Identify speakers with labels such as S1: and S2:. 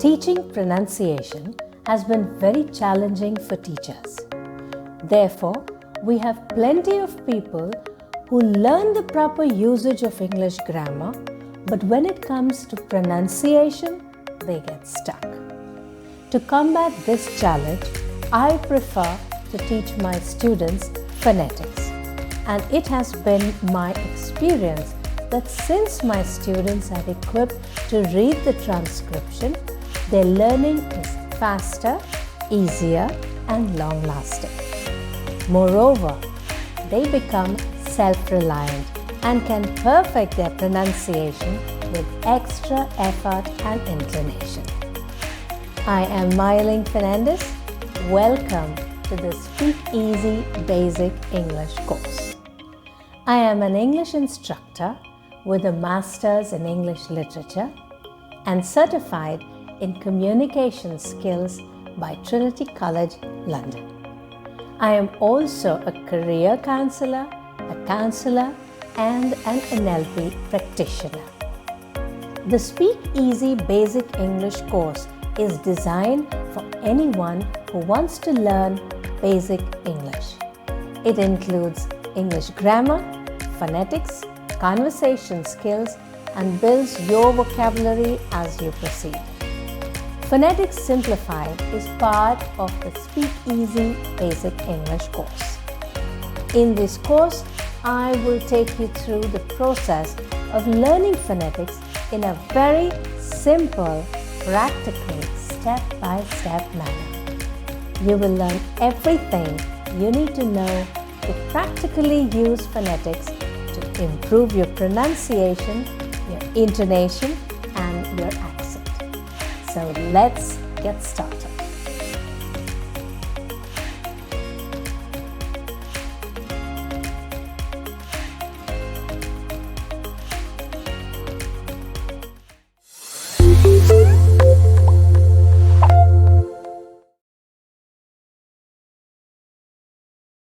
S1: Teaching pronunciation has been very challenging for teachers. Therefore, we have plenty of people who learn the proper usage of English grammar, but when it comes to pronunciation, they get stuck. To combat this challenge, I prefer to teach my students phonetics. And it has been my experience that since my students are equipped to read the transcription, their learning is faster, easier, and long-lasting. Moreover, they become self-reliant and can perfect their pronunciation with extra effort and inclination. I am Mayling Fernandez. Welcome to the Speak Easy Basic English course. I am an English instructor with a Master's in English Literature and certified in Communication Skills by Trinity College, London. I am also a career counselor, and an NLP practitioner. The Speak Easy Basic English course is designed for anyone who wants to learn basic English. It includes English grammar, phonetics, conversation skills, and builds your vocabulary as you proceed. Phonetics Simplified is part of the Speak Easy Basic English course. In this course, I will take you through the process of learning phonetics in a very simple, practical, step-by-step manner. You will learn everything you need to know to practically use phonetics to improve your pronunciation, your intonation, and your accent. So let's get started.